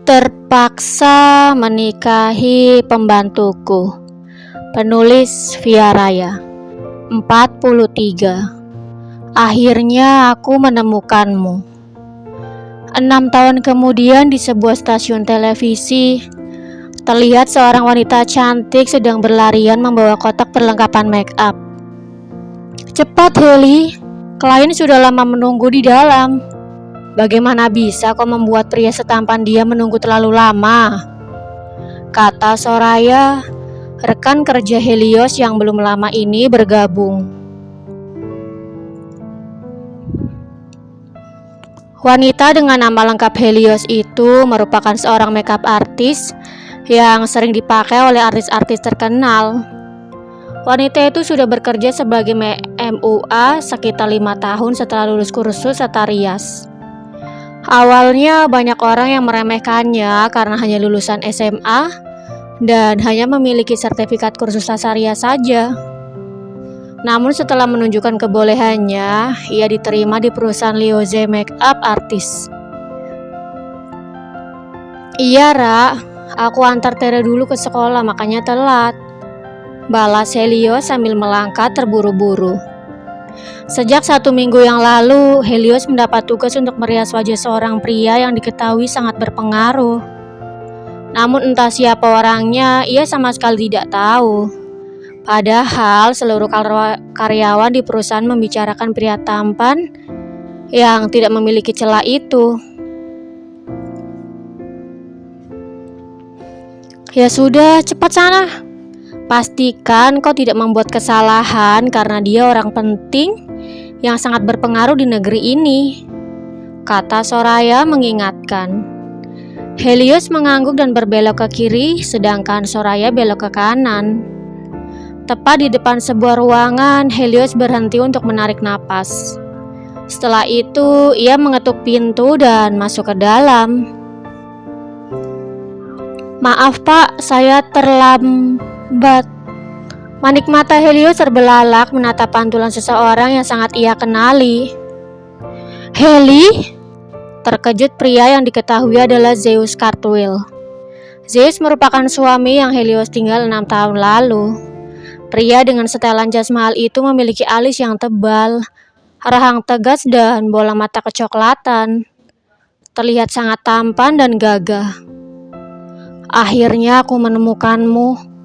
Terpaksa menikahi pembantuku. Penulis Via Raya. 43. Akhirnya aku menemukanmu. 6 tahun kemudian di sebuah stasiun televisi, terlihat seorang wanita cantik sedang berlarian membawa kotak perlengkapan make up. Cepat Heli, klien sudah lama menunggu di dalam. Bagaimana bisa kau membuat pria setampan dia menunggu terlalu lama? Kata Soraya, rekan kerja Helios yang belum lama ini bergabung. Wanita dengan nama lengkap Helios itu merupakan seorang makeup artist yang sering dipakai oleh artis-artis terkenal. Wanita itu sudah bekerja sebagai MUA sekitar 5 tahun setelah lulus kursus tata rias. Awalnya banyak orang yang meremehkannya karena hanya lulusan SMA dan hanya memiliki sertifikat kursus tata rias saja. Namun setelah menunjukkan kebolehannya, ia diterima di perusahaan Lioze Makeup Artist. Iya Ra, aku antar Tere dulu ke sekolah makanya telat, balas Helios sambil melangkah terburu-buru. Sejak 1 minggu yang lalu, Helios mendapat tugas untuk merias wajah seorang pria yang diketahui sangat berpengaruh. Namun entah siapa orangnya, ia sama sekali tidak tahu. Padahal seluruh karyawan di perusahaan membicarakan pria tampan yang tidak memiliki celah itu. Ya sudah, cepat sana. Pastikan kau tidak membuat kesalahan karena dia orang penting yang sangat berpengaruh di negeri ini, kata Soraya mengingatkan. Helios mengangguk dan berbelok ke kiri sedangkan Soraya belok ke kanan. Tepat di depan sebuah ruangan, Helios berhenti untuk menarik napas. Setelah itu, ia mengetuk pintu dan masuk ke dalam. Maaf Pak, saya terlambat. Manik mata Helios terbelalak menatap pantulan seseorang yang sangat ia kenali. Heli? Terkejut pria yang diketahui adalah Zeus Cartwheel. Zeus merupakan suami yang Helios tinggal 6 tahun lalu. Pria dengan setelan jas mahal itu memiliki alis yang tebal, rahang tegas dan bola mata kecoklatan. Terlihat sangat tampan dan gagah. Akhirnya aku menemukanmu.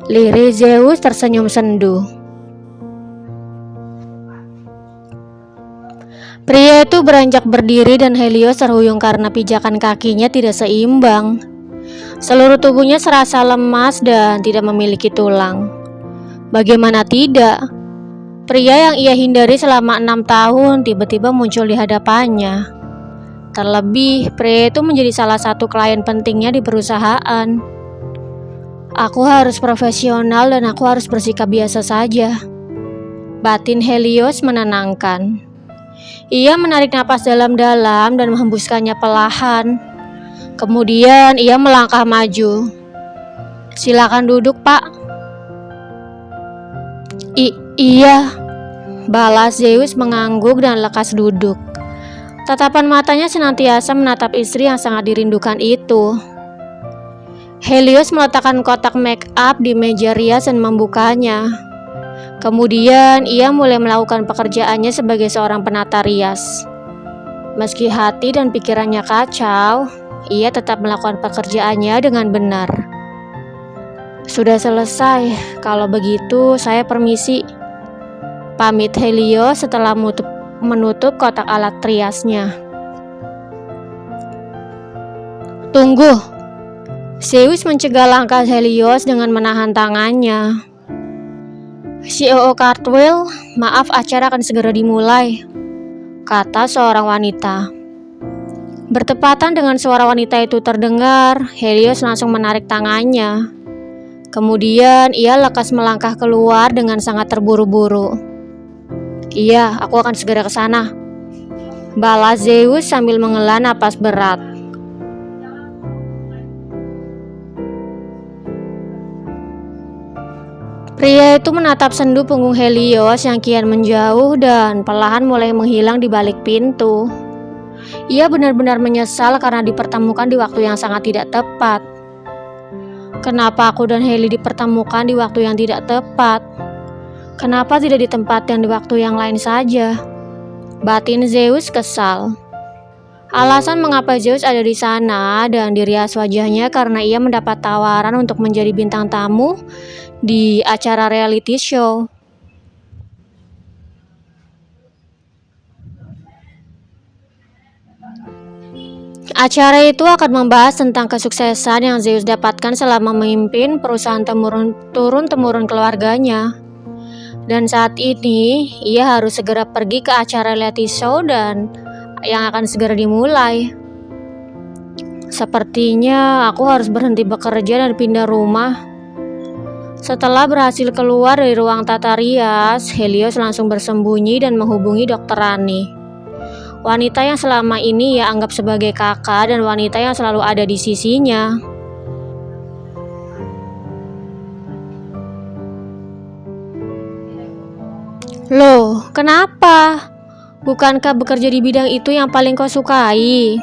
Lirik Zeus tersenyum sendu. Pria itu beranjak berdiri dan Helios terhuyung karena pijakan kakinya tidak seimbang. Seluruh tubuhnya serasa lemas dan tidak memiliki tulang. Bagaimana tidak? Pria yang ia hindari selama 6 tahun tiba-tiba muncul di hadapannya. Terlebih, pria itu menjadi salah satu klien pentingnya di perusahaan. Aku harus profesional dan aku harus bersikap biasa saja. Batin Helios menenangkan. Ia menarik napas dalam-dalam dan menghembuskannya perlahan. Kemudian ia melangkah maju. Silakan duduk, Pak. Iya, balas Zeus mengangguk dan lekas duduk. Tatapan matanya senantiasa menatap istri yang sangat dirindukan itu. Helios meletakkan kotak make up di meja rias dan membukanya. Kemudian ia mulai melakukan pekerjaannya sebagai seorang penata rias. Meski hati dan pikirannya kacau, ia tetap melakukan pekerjaannya dengan benar. Sudah selesai, kalau begitu saya permisi. Pamit Helios setelah menutup kotak alat riasnya. Tunggu. Zeus mencegah langkah Helios dengan menahan tangannya. CEO Cartwheel, maaf acara akan segera dimulai, kata seorang wanita. Bertepatan dengan suara wanita itu terdengar, Helios langsung menarik tangannya. Kemudian ia lekas melangkah keluar dengan sangat terburu-buru. Iya, aku akan segera ke sana, balas Zeus sambil menghela napas berat. Pria itu menatap sendu punggung Helios yang kian menjauh dan perlahan mulai menghilang di balik pintu. Ia benar-benar menyesal karena dipertemukan di waktu yang sangat tidak tepat. Kenapa aku dan Heli dipertemukan di waktu yang tidak tepat? Kenapa tidak ditempatkan di waktu yang lain saja? Batin Zeus kesal. Alasan mengapa Zeus ada di sana dan dirias wajahnya karena ia mendapat tawaran untuk menjadi bintang tamu di acara reality show. Acara itu akan membahas tentang kesuksesan yang Zeus dapatkan selama memimpin perusahaan turun-temurun keluarganya. Dan saat ini, ia harus segera pergi ke acara reality show dan yang akan segera dimulai. Sepertinya aku harus berhenti bekerja dan pindah rumah. Setelah berhasil keluar dari ruang tata rias, Helios langsung bersembunyi dan menghubungi Dr. Rani. Wanita yang selama ini ia anggap sebagai kakak dan wanita yang selalu ada di sisinya. Loh, kenapa? Bukankah bekerja di bidang itu yang paling kau sukai?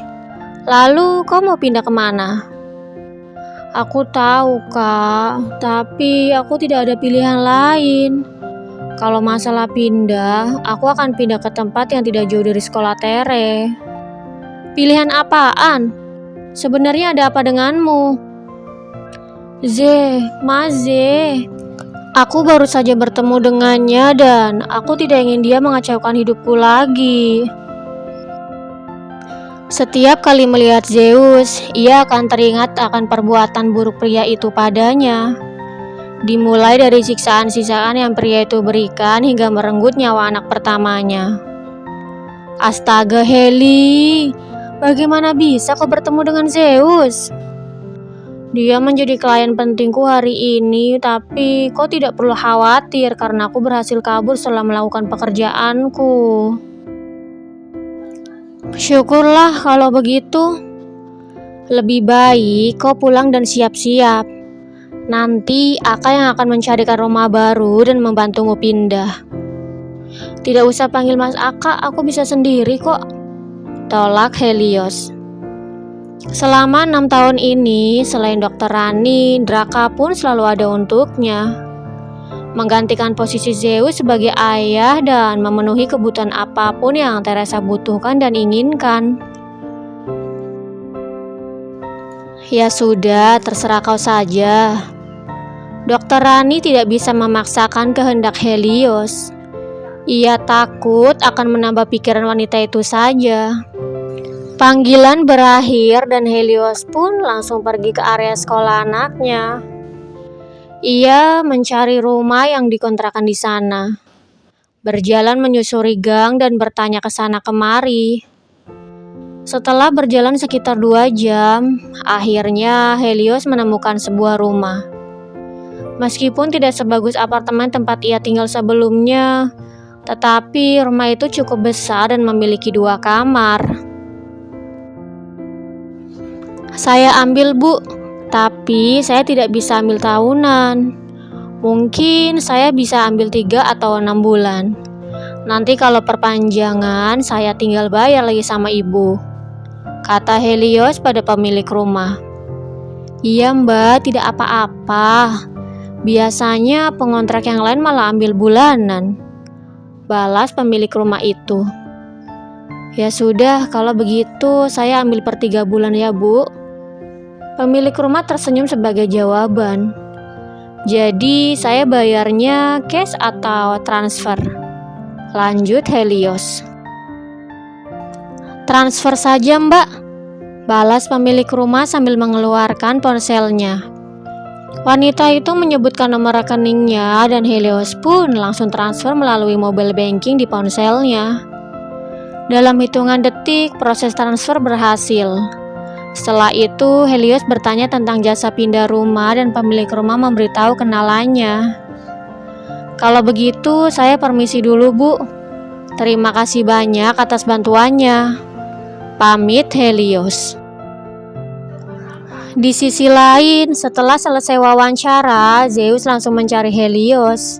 Lalu kau mau pindah kemana? Aku tahu, Kak, tapi aku tidak ada pilihan lain. Kalau masalah pindah, aku akan pindah ke tempat yang tidak jauh dari sekolah Tere. Pilihan apaan? Sebenarnya ada apa denganmu? Maze. Aku baru saja bertemu dengannya dan aku tidak ingin dia mengacaukan hidupku lagi. Setiap kali melihat Zeus, ia akan teringat akan perbuatan buruk pria itu padanya. Dimulai dari siksaan-siksaan yang pria itu berikan hingga merenggut nyawa anak pertamanya. Astaga Heli, bagaimana bisa kau bertemu dengan Zeus? Dia menjadi klien pentingku hari ini, tapi kau tidak perlu khawatir karena aku berhasil kabur setelah melakukan pekerjaanku. Syukurlah kalau begitu. Lebih baik kau pulang dan siap-siap. Nanti Aka yang akan mencarikan rumah baru dan membantumu pindah. Tidak usah panggil Mas Aka, aku bisa sendiri kok. Tolak Helios. Selama 6 tahun ini, selain Dr. Rani, Draka pun selalu ada untuknya. Menggantikan posisi Zeus sebagai ayah dan memenuhi kebutuhan apapun yang Teresa butuhkan dan inginkan. Ya sudah, terserah kau saja. Dr. Rani tidak bisa memaksakan kehendak Helios. Ia takut akan menambah pikiran wanita itu saja. Panggilan berakhir dan Helios pun langsung pergi ke area sekolah anaknya. Ia mencari rumah yang dikontrakan di sana. Berjalan menyusuri gang dan bertanya ke sana kemari. Setelah berjalan sekitar 2 jam, akhirnya Helios menemukan sebuah rumah. Meskipun tidak sebagus apartemen tempat ia tinggal sebelumnya, tetapi rumah itu cukup besar dan memiliki 2 kamar. Saya ambil, Bu, tapi saya tidak bisa ambil tahunan. Mungkin saya bisa ambil 3 atau 6 bulan. Nanti kalau perpanjangan, saya tinggal bayar lagi sama ibu, kata Helios pada pemilik rumah. Iya Mbak, tidak apa-apa. Biasanya pengontrak yang lain malah ambil bulanan, balas pemilik rumah itu. Ya sudah, kalau begitu saya ambil per 3 bulan ya Bu. Pemilik rumah tersenyum sebagai jawaban. Jadi saya bayarnya cash atau transfer? Lanjut Helios. Transfer saja Mbak, balas pemilik rumah sambil mengeluarkan ponselnya. Wanita itu menyebutkan nomor rekeningnya dan Helios pun langsung transfer melalui mobile banking di ponselnya. Dalam hitungan detik, proses transfer berhasil. Setelah itu, Helios bertanya tentang jasa pindah rumah dan pemilik rumah memberitahu kenalannya. Kalau begitu, saya permisi dulu, Bu. Terima kasih banyak atas bantuannya. Pamit Helios. Di sisi lain, setelah selesai wawancara, Zeus langsung mencari Helios.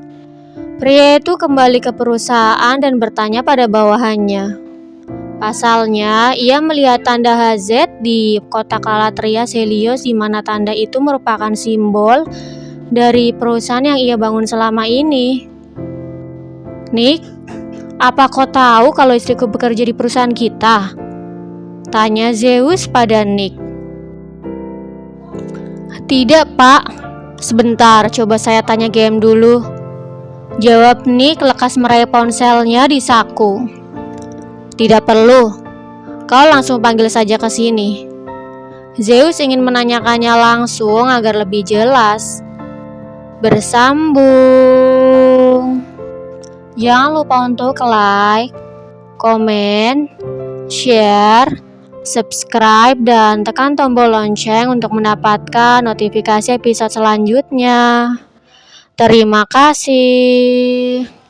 Pria itu kembali ke perusahaan dan bertanya pada bawahannya. Pasalnya, ia melihat tanda HZ di kotak alat rias Helios, di mana tanda itu merupakan simbol dari perusahaan yang ia bangun selama ini. Nick, apa kau tahu kalau istriku bekerja di perusahaan kita? Tanya Zeus pada Nick. Tidak, Pak. Sebentar, coba saya tanya GM dulu. Jawab Nick lekas meraih ponselnya di saku. Tidak perlu, kau langsung panggil saja ke sini. Zeus ingin menanyakannya langsung agar lebih jelas. Bersambung. Jangan lupa untuk like, komen, share, subscribe, dan tekan tombol lonceng untuk mendapatkan notifikasi episode selanjutnya. Terima kasih.